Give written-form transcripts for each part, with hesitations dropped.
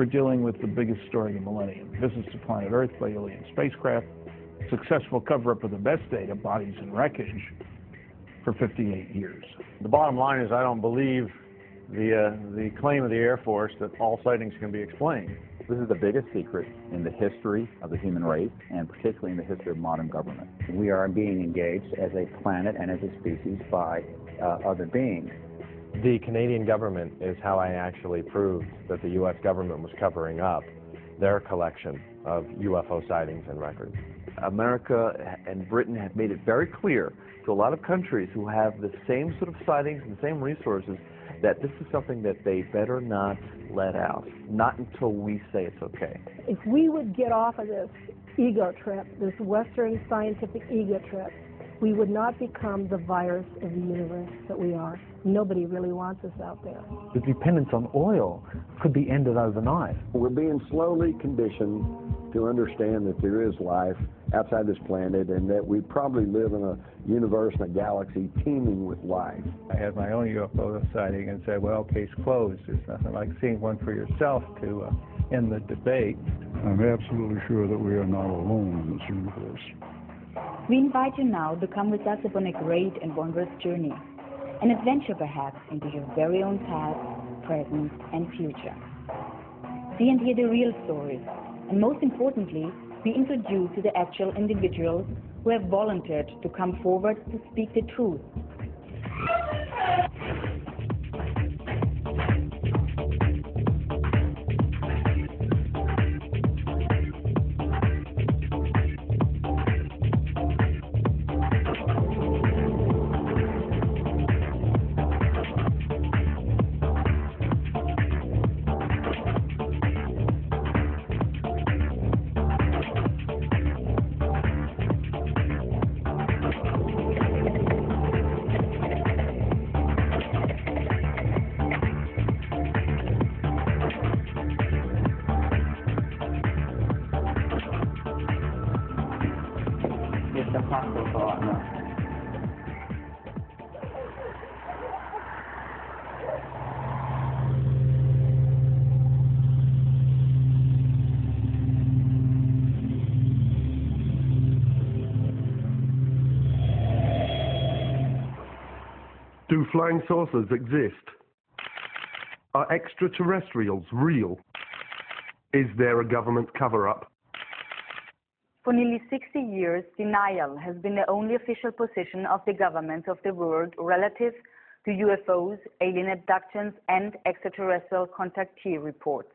we're dealing with the biggest story of the millennium. Visits to planet Earth by alien spacecraft, successful cover-up of the best data, bodies and wreckage, for 58 years. The bottom line is I don't believe the claim of the Air Force that all sightings can be explained. This is the biggest secret in the history of the human race, and particularly in the history of modern government. We are being engaged as a planet and as a species by other beings. The Canadian government is how I actually proved that the U.S. government was covering up their collection of UFO sightings and records. America and Britain have made it very clear to a lot of countries who have the same sort of sightings and the same resources that this is something that they better not let out, not until we say it's okay. If we would get off of this ego trip, this Western scientific ego trip, we would not become the virus of the universe that we are. Nobody really wants us out there. The dependence on oil could be ended overnight. We're being slowly conditioned to understand that there is life outside this planet and that we probably live in a universe and a galaxy teeming with life. I had my own UFO sighting and said, well, case closed. There's nothing like seeing one for yourself to end the debate. I'm absolutely sure that we are not alone in this universe. We invite you now to come with us upon a great and wondrous journey, an adventure perhaps into your very own past, present, and future. See and hear the real stories, and most importantly, be introduced to the actual individuals who have volunteered to come forward to speak the truth. Do flying saucers exist? Are extraterrestrials real? Is there a government cover-up? For nearly 60 years, denial has been the only official position of the governments of the world relative to UFOs, alien abductions, and extraterrestrial contactee reports.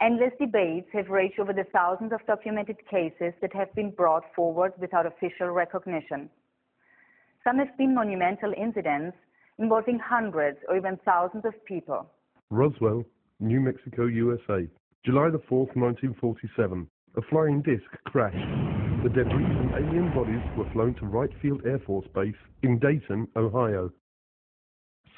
Endless debates have raged over the thousands of documented cases that have been brought forward without official recognition. Some have been monumental incidents involving hundreds or even thousands of people. Roswell, New Mexico, USA. July the 4th, 1947. A flying disc crashed. The debris and alien bodies were flown to Wright Field Air Force Base in Dayton, Ohio.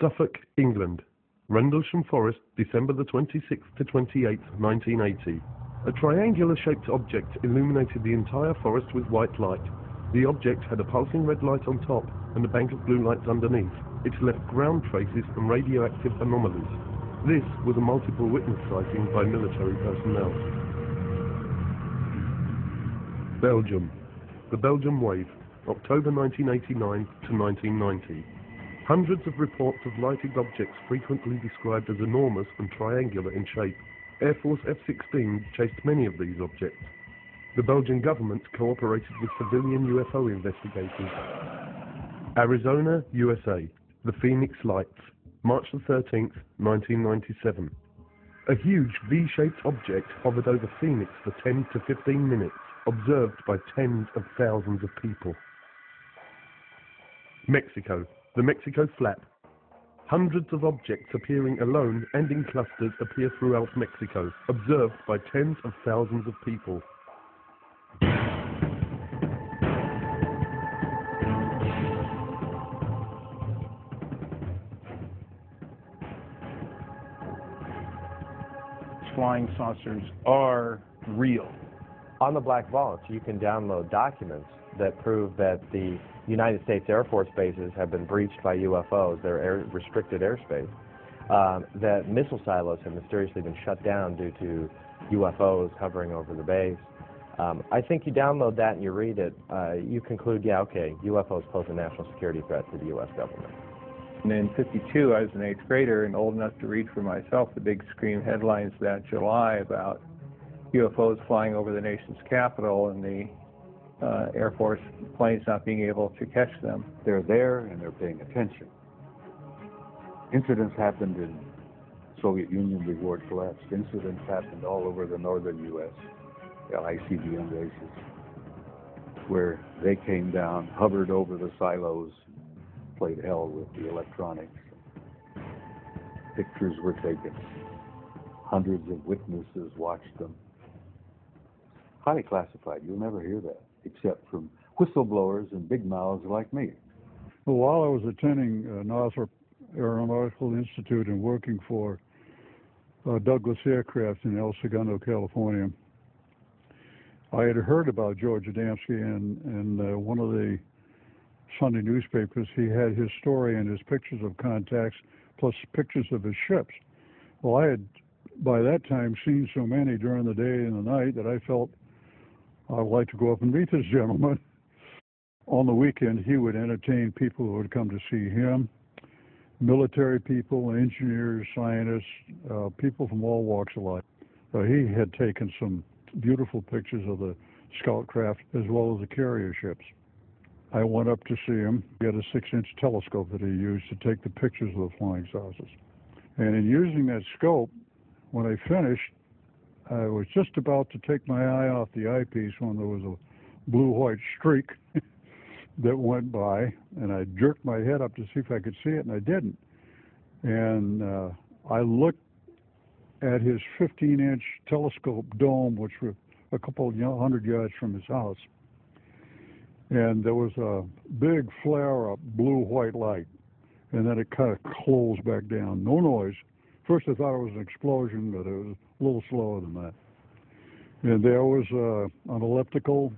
Suffolk, England. Rendlesham Forest, December the 26th to 28th, 1980. A triangular-shaped object illuminated the entire forest with white light. The object had a pulsing red light on top and a bank of blue lights underneath. It left ground traces and radioactive anomalies. This was a multiple witness sighting by military personnel. Belgium. The Belgium Wave, October 1989 to 1990. Hundreds of reports of lighted objects frequently described as enormous and triangular in shape. Air Force F-16 chased many of these objects. The Belgian government cooperated with civilian UFO investigators. Arizona, USA. The Phoenix Lights, March the 13th, 1997. A huge V-shaped object hovered over Phoenix for 10 to 15 minutes, observed by tens of thousands of people. Mexico. The Mexico Flap. Hundreds of objects appearing alone and in clusters appear throughout Mexico, observed by tens of thousands of people. Flying saucers are real. On the Black Vault, you can download documents that prove that the United States Air Force bases have been breached by UFOs, their restricted airspace. that missile silos have mysteriously been shut down due to UFOs hovering over the base. I think you download that and you read it, you conclude, yeah, okay, UFOs pose a national security threat to the U.S. government. And in '52, I was an 8th grader and old enough to read for myself the big screen headlines that July about UFOs flying over the nation's capital and the Air Force planes not being able to catch them. They're there and they're paying attention. Incidents happened in Soviet Union before it collapsed. Incidents happened all over the northern U.S., the ICBM bases, where they came down, hovered over the silos, played hell with the electronics. Pictures were taken. Hundreds of witnesses watched them. Highly classified. You'll never hear that, except from whistleblowers and big mouths like me. Well, while I was attending Northrop Aeronautical Institute and working for Douglas Aircraft in El Segundo, California, I had heard about George Adamski, and one of the Sunday newspapers, he had his story and his pictures of contacts, plus pictures of his ships. Well, I had, by that time, seen so many during the day and the night that I felt I would like to go up and meet this gentleman. On the weekend, he would entertain people who would come to see him, military people, engineers, scientists, people from all walks of life. He had taken some beautiful pictures of the scout craft as well as the carrier ships. I went up to see him. He had a 6-inch telescope that he used to take the pictures of the flying saucers. And in using that scope, when I finished, I was just about to take my eye off the eyepiece when there was a blue-white streak that went by, and I jerked my head up to see if I could see it, and I didn't. And I looked at his 15-inch telescope dome, which was a couple of 100 yards from his house. And there was a big flare-up blue-white light, and then it kind of closed back down. No noise. First I thought it was an explosion, but it was a little slower than that. And there was an elliptical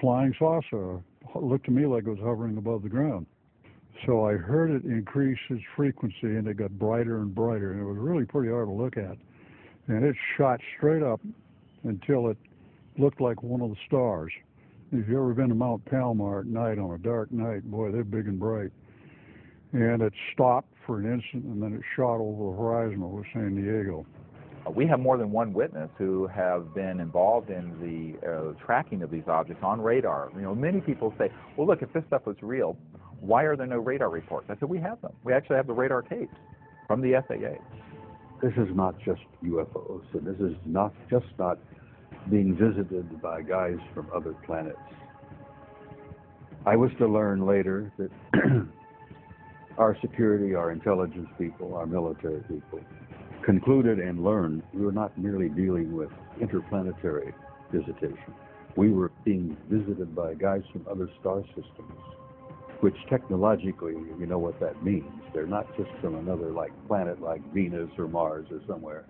flying saucer. It looked to me like it was hovering above the ground. So I heard it increase its frequency, and it got brighter and brighter, and it was really pretty hard to look at. And it shot straight up until it looked like one of the stars. If you've ever been to Mount Palomar at night on a dark night, boy, they're big and bright. And it stopped for an instant, and then it shot over the horizon over San Diego. We have more than one witness who have been involved in the tracking of these objects on radar. You know, many people say, well, look, if this stuff was real, why are there no radar reports? I said, we have them. We actually have the radar tapes from the FAA. This is not just UFOs, and this is not being visited by guys from other planets. I was to learn later that our security, our intelligence people, our military people concluded and learned we were not merely dealing with interplanetary visitation. We were being visited by guys from other star systems, which technologically, you know what that means. They're not just from another planet like Venus or Mars or somewhere.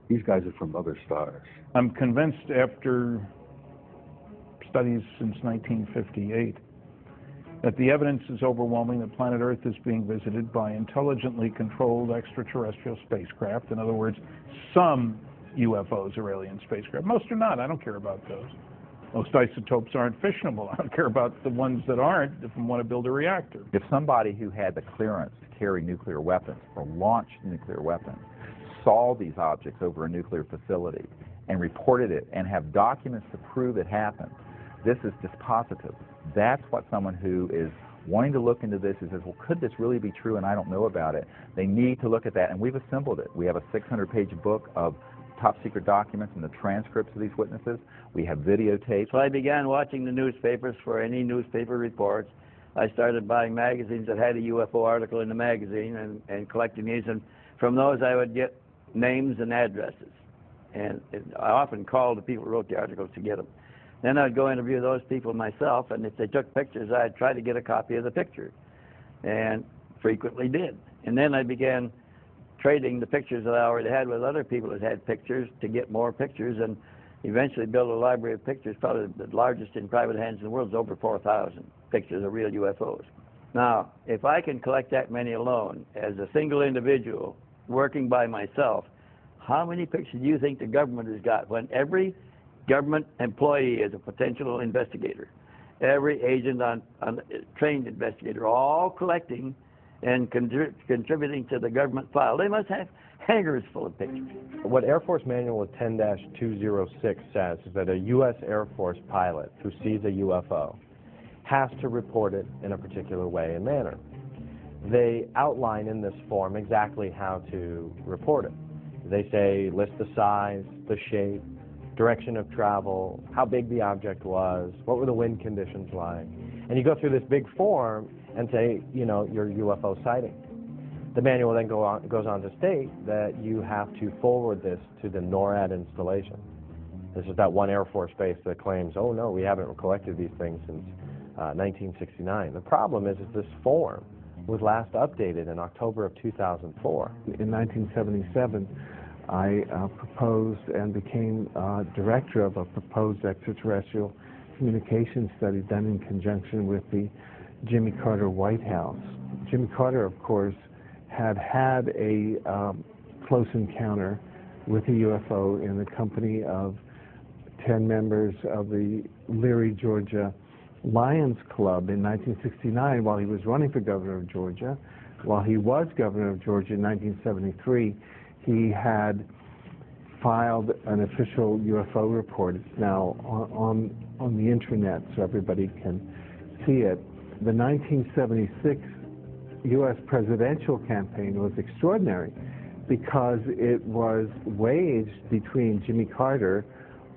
These guys are from other stars. I'm convinced after studies since 1958 that the evidence is overwhelming that planet Earth is being visited by intelligently controlled extraterrestrial spacecraft. In other words, some UFOs are alien spacecraft. Most are not. I don't care about those. Most isotopes aren't fissionable. I don't care about the ones that aren't if we want to build a reactor. If somebody who had the clearance to carry nuclear weapons or launch nuclear weapons saw these objects over a nuclear facility and reported it and have documents to prove it happened, this is dispositive. That's what someone who is wanting to look into this and says, well, could this really be true and I don't know about it? They need to look at that, and we've assembled it. We have a 600-page book of top secret documents and the transcripts of these witnesses. We have videotapes. So I began watching the newspapers for any newspaper reports. I started buying magazines that had a UFO article in the magazine and collecting these, and from those I would get names and addresses. And I often called the people who wrote the articles to get them. Then I'd go interview those people myself, and if they took pictures, I'd try to get a copy of the picture, and frequently did. And then I began trading the pictures that I already had with other people that had pictures to get more pictures, and eventually built a library of pictures, probably the largest in private hands in the world. Is over 4,000 pictures of real UFOs. Now, if I can collect that many alone as a single individual working by myself, how many pictures do you think the government has got when every government employee is a potential investigator? Every agent on trained investigator, all collecting and contributing to the government file. They must have hangars full of pictures. What Air Force Manual 10-206 says is that a U.S. Air Force pilot who sees a UFO has to report it in a particular way and manner. They outline in this form exactly how to report it. They say list the size, the shape, direction of travel, how big the object was, what were the wind conditions like. And you go through this big form and say, you know, your UFO sighting. The manual then goes on to state that you have to forward this to the NORAD installation. This is that one Air Force base that claims, oh no, we haven't collected these things since 1969. The problem is this form was last updated in October of 2004. In 1977, I proposed and became director of a proposed extraterrestrial communication study done in conjunction with the Jimmy Carter White House. Jimmy Carter, of course, had a close encounter with a UFO in the company of 10 members of the Leary, Georgia Lions Club in 1969 while he was running for governor of Georgia. While he was governor of Georgia in 1973, he had filed an official UFO report. It's now on the internet so everybody can see it. The 1976 U.S. presidential campaign was extraordinary because it was waged between Jimmy Carter.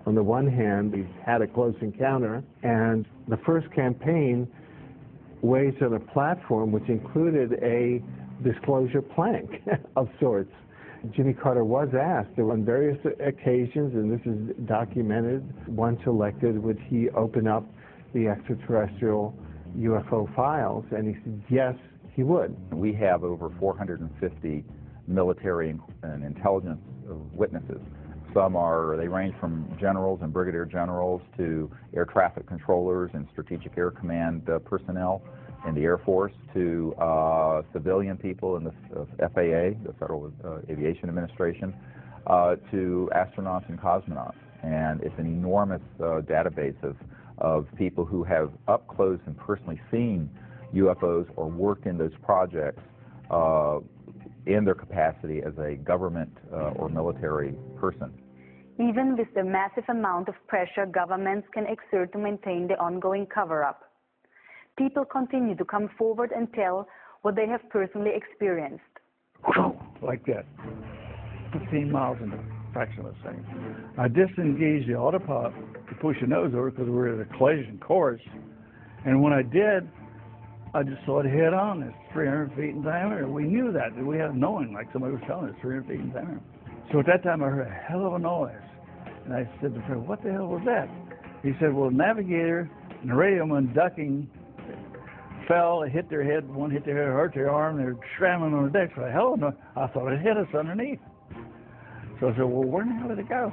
On the one hand, he had a close encounter, and the first campaign waged on a platform which included a disclosure plank of sorts. Jimmy Carter was asked on various occasions, and this is documented, once elected, would he open up the extraterrestrial UFO files, and he said yes, he would. We have over 450 military and intelligence witnesses. They range from generals and brigadier generals to air traffic controllers and strategic air command personnel in the Air Force to civilian people in the FAA, the Federal Aviation Administration, to astronauts and cosmonauts. And it's an enormous database of people who have up close and personally seen UFOs or worked in those projects in their capacity as a government or military person. Even with the massive amount of pressure governments can exert to maintain the ongoing cover-up, people continue to come forward and tell what they have personally experienced. Like that, 15 miles in a fraction of a second. I disengaged the autopilot to push the nose over because we were at a collision course, and when I did, I just saw it head on. It's 300 feet in diameter. We knew that. We had a knowing, like somebody was telling us, 300 feet in diameter. So at that time, I heard a hell of a noise. And I said to the friend, what the hell was that? He said, well, the navigator and the radioman ducking fell, hit their head, one hit their head, hurt their arm, they're scrambling on the deck. So hell, no, I thought it hit us underneath. So I said, well, where in the hell did it go?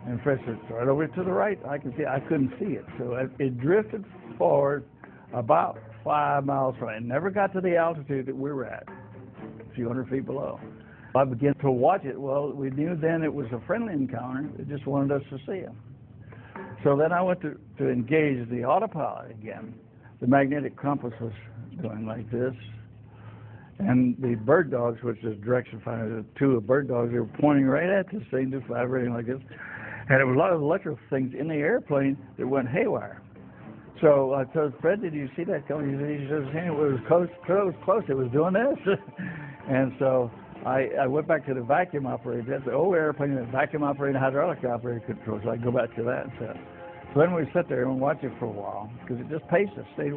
And Fred said, it's right over to the right. I couldn't see it. So it drifted forward about 5 miles from it. It never got to the altitude that we were at, a few hundred feet below. I began to watch it. Well, we knew then it was a friendly encounter. It just wanted us to see it. So then I went to engage the autopilot again. The magnetic compass was going like this. And the bird dogs, which is direction finder, the two bird dogs, they were pointing right at this thing, just vibrating like this. And there was a lot of electrical things in the airplane that went haywire. So I told Fred, did you see that coming? He says, it was close. It was doing this. And so I went back to the vacuum operator. That's the old airplane, the vacuum operator, hydraulic operator control. So I go back to that. So then we sat there and watched it for a while because it just paced us, stayed